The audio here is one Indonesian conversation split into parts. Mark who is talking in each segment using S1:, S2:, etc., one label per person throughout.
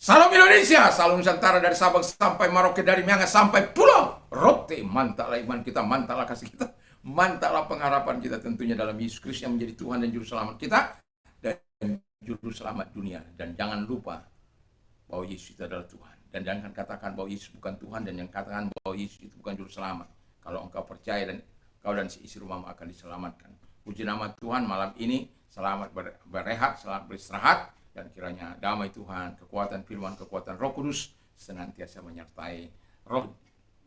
S1: Salam Indonesia, salam Nusantara dari Sabang sampai Merauke, dari Miangas sampai Pulau Rote. Mantaplah iman kita, mantaplah kasih kita, mantaplah pengharapan kita tentunya dalam Yesus Kristus yang menjadi Tuhan dan Juru Selamat kita dan Juru Selamat dunia. Dan jangan lupa bahwa Yesus itu adalah Tuhan. Dan jangan katakan bahwa Yesus bukan Tuhan, dan yang katakan bahwa Yesus itu bukan Juru Selamat. Kalau engkau percaya, dan kau dan seisi rumahmu akan diselamatkan. Puji nama Tuhan, malam ini selamat berehat, selamat beristirahat. Dan kiranya damai Tuhan, kekuatan firman, kekuatan Roh Kudus senantiasa menyertai roh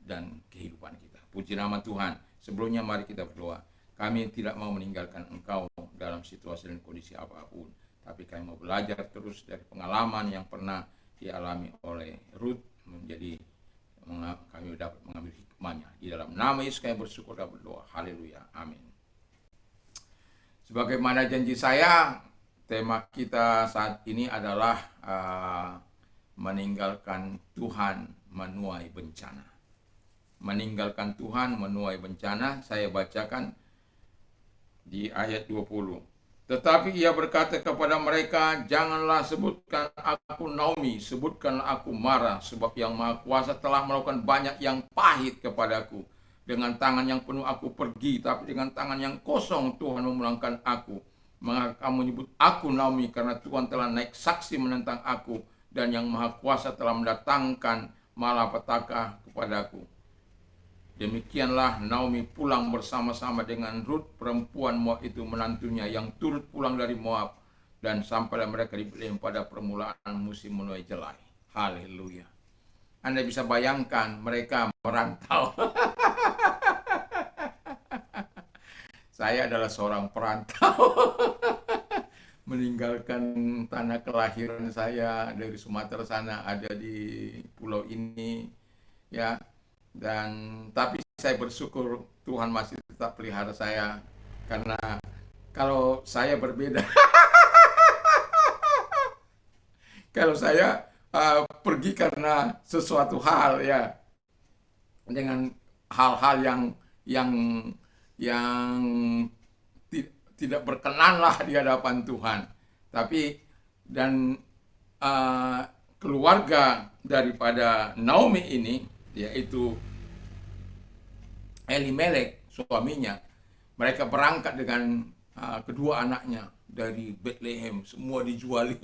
S1: dan kehidupan kita. Puji nama Tuhan. Sebelumnya mari kita berdoa. Kami tidak mau meninggalkan Engkau dalam situasi dan kondisi apapun, tapi kami mau belajar terus dari pengalaman yang pernah dialami oleh Ruth, menjadi kami dapat mengambil hikmahnya. Di dalam nama Yesus kami bersyukur dan berdoa. Haleluya. Amin. Sebagaimana janji saya, tema kita saat ini adalah meninggalkan Tuhan menuai bencana. Meninggalkan Tuhan menuai bencana. Saya bacakan di ayat 20. Tetapi ia berkata kepada mereka, janganlah sebutkan aku Naomi, sebutkanlah aku Mara, sebab yang Maha Kuasa telah melakukan banyak yang pahit kepadaku. Dengan tangan yang penuh aku pergi, tapi dengan tangan yang kosong Tuhan memulangkan aku. Maka kamu menyebut aku Naomi, karena Tuhan telah naik saksi menentang aku, dan yang Maha Kuasa telah mendatangkan malapetaka kepadaku. Demikianlah Naomi pulang bersama-sama dengan Ruth, perempuan Moab itu, menantunya, yang turut pulang dari Moab, dan sampailah mereka di Betlehem pada permulaan musim menuai jelai. Haleluya. Anda bisa bayangkan mereka merantau. Saya adalah seorang perantau. Meninggalkan tanah kelahiran saya dari Sumatera sana, ada di pulau ini, ya. Dan tapi saya bersyukur Tuhan masih tetap pelihara saya, karena kalau saya berbeda, kalau saya pergi karena sesuatu hal, ya, dengan hal-hal yang tidak berkenanlah di hadapan Tuhan. Tapi dan keluarga daripada Naomi ini, yaitu Elimelek suaminya, mereka berangkat dengan kedua anaknya dari Betlehem, semua dijual.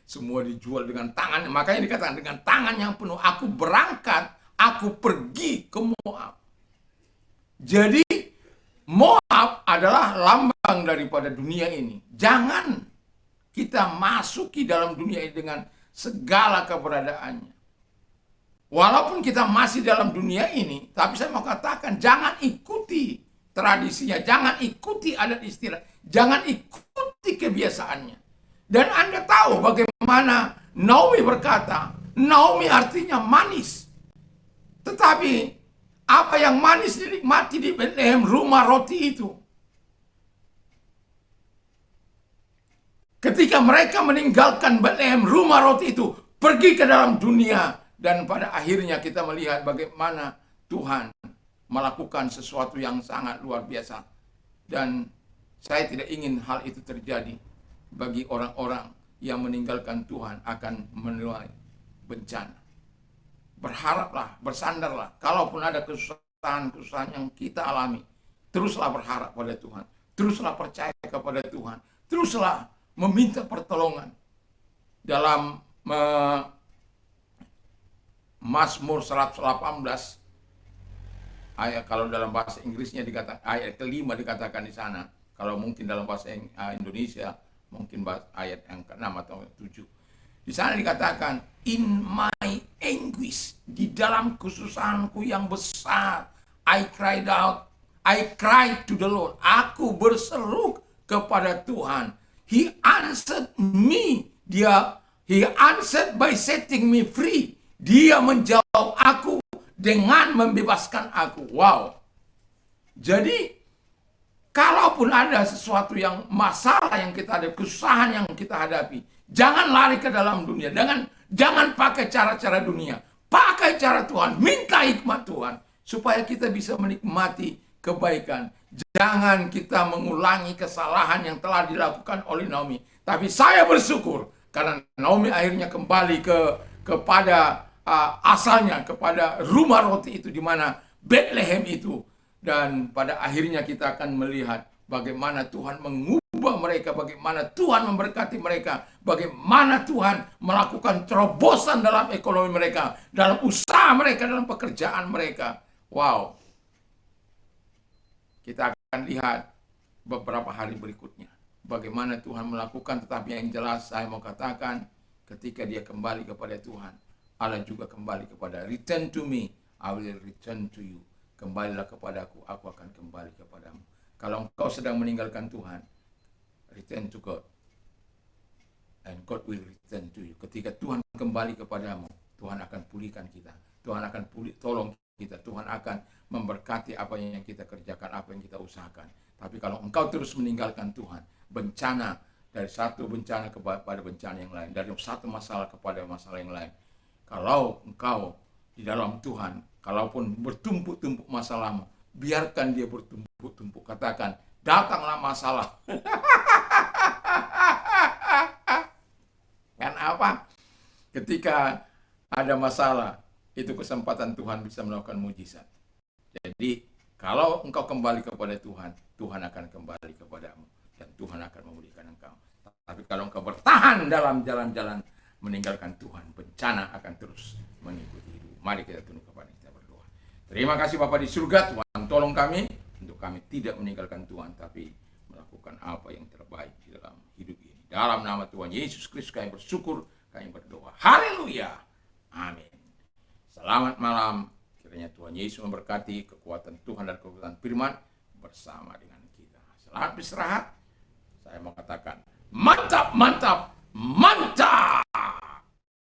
S1: Semua dijual dengan tangan. Makanya dikatakan dengan tangan yang penuh aku berangkat, aku pergi ke Moab. Jadi Moab adalah lambang daripada dunia ini. Jangan kita masuki dalam dunia ini dengan segala keberadaannya. Walaupun kita masih dalam dunia ini, tapi saya mau katakan, jangan ikuti tradisinya, jangan ikuti adat istiadat, jangan ikuti kebiasaannya. Dan Anda tahu bagaimana Naomi berkata, Naomi artinya manis. Tetapi apa yang manis dinikmati di Betlehem, rumah roti itu. Ketika mereka meninggalkan Betlehem, rumah roti itu, pergi ke dalam dunia. Dan pada akhirnya kita melihat bagaimana Tuhan melakukan sesuatu yang sangat luar biasa. Dan saya tidak ingin hal itu terjadi bagi orang-orang yang meninggalkan Tuhan akan menuai bencana. Berharaplah, bersandarlah. Kalaupun ada kesusahan-kesusahan yang kita alami, teruslah berharap pada Tuhan. Teruslah percaya kepada Tuhan. Teruslah meminta pertolongan. Dalam Mazmur 118, ayat, kalau dalam bahasa Inggrisnya dikatakan, ayat kelima dikatakan di sana. Kalau mungkin dalam bahasa Indonesia, mungkin ayat yang ke-6 atau 7. Di sana dikatakan, in my anguish, di dalam kesusahanku yang besar, I cried out, I cried to the Lord. Aku berseru kepada Tuhan. He answered me. He answered by setting me free. Dia menjawab aku dengan membebaskan aku. Wow. Jadi, kalaupun ada sesuatu yang masalah yang kita hadapi, kesusahan yang kita hadapi, jangan lari ke dalam dunia. Jangan pakai cara-cara dunia. Pakai cara Tuhan. Minta hikmat Tuhan. Supaya kita bisa menikmati kebaikan. Jangan kita mengulangi kesalahan yang telah dilakukan oleh Naomi. Tapi saya bersyukur Karena Naomi akhirnya kembali kepada asalnya, kepada rumah roti itu, di mana Bethlehem itu. Dan pada akhirnya kita akan melihat bagaimana Tuhan mengubah mereka, bagaimana Tuhan memberkati mereka, bagaimana Tuhan melakukan terobosan dalam ekonomi mereka, dalam usaha mereka, dalam pekerjaan mereka. Wow. Kita akan lihat beberapa hari berikutnya bagaimana Tuhan melakukan. Tetapi yang jelas saya mau katakan, ketika dia kembali kepada Tuhan, Allah juga kembali kepada return to me, I will return to you. Kembalilah kepadaku, aku akan kembali kepadamu. Kalau engkau sedang meninggalkan Tuhan, return to God, and God will return to you. Ketika Tuhan kembali kepadamu, Tuhan akan pulihkan kita. Tuhan akan tolong kita. Tuhan akan memberkati apa yang kita kerjakan, apa yang kita usahakan. Tapi kalau engkau terus meninggalkan Tuhan, bencana, dari satu bencana kepada bencana yang lain, dari satu masalah kepada masalah yang lain. Kalau engkau di dalam Tuhan, kalaupun bertumpuk-tumpuk masalahmu, biarkan dia bertumpuk-tumpuk. Katakan, datanglah masalah. Kan apa? Ketika ada masalah, itu kesempatan Tuhan bisa melakukan mujizat. Jadi, kalau engkau kembali kepada Tuhan, Tuhan akan kembali kepadamu. Dan Tuhan akan memulihkan engkau. Tapi kalau engkau bertahan dalam jalan-jalan meninggalkan Tuhan, bencana akan terus mengikuti hidup. Mari kita tunduk kepada kita berdoa. Terima kasih Bapa di surga, Tuhan tolong kami untuk kami tidak meninggalkan Tuhan, tapi melakukan apa yang terbaik di dalam hidup ini. Dalam nama Tuhan Yesus Kristus kami bersyukur, kami berdoa. Haleluya. Amin. Selamat malam. Kiranya Tuhan Yesus memberkati, kekuatan Tuhan dan kekuatan firman bersama dengan kita. Selamat beristirahat. Saya mau katakan, mantap, mantap, mantap.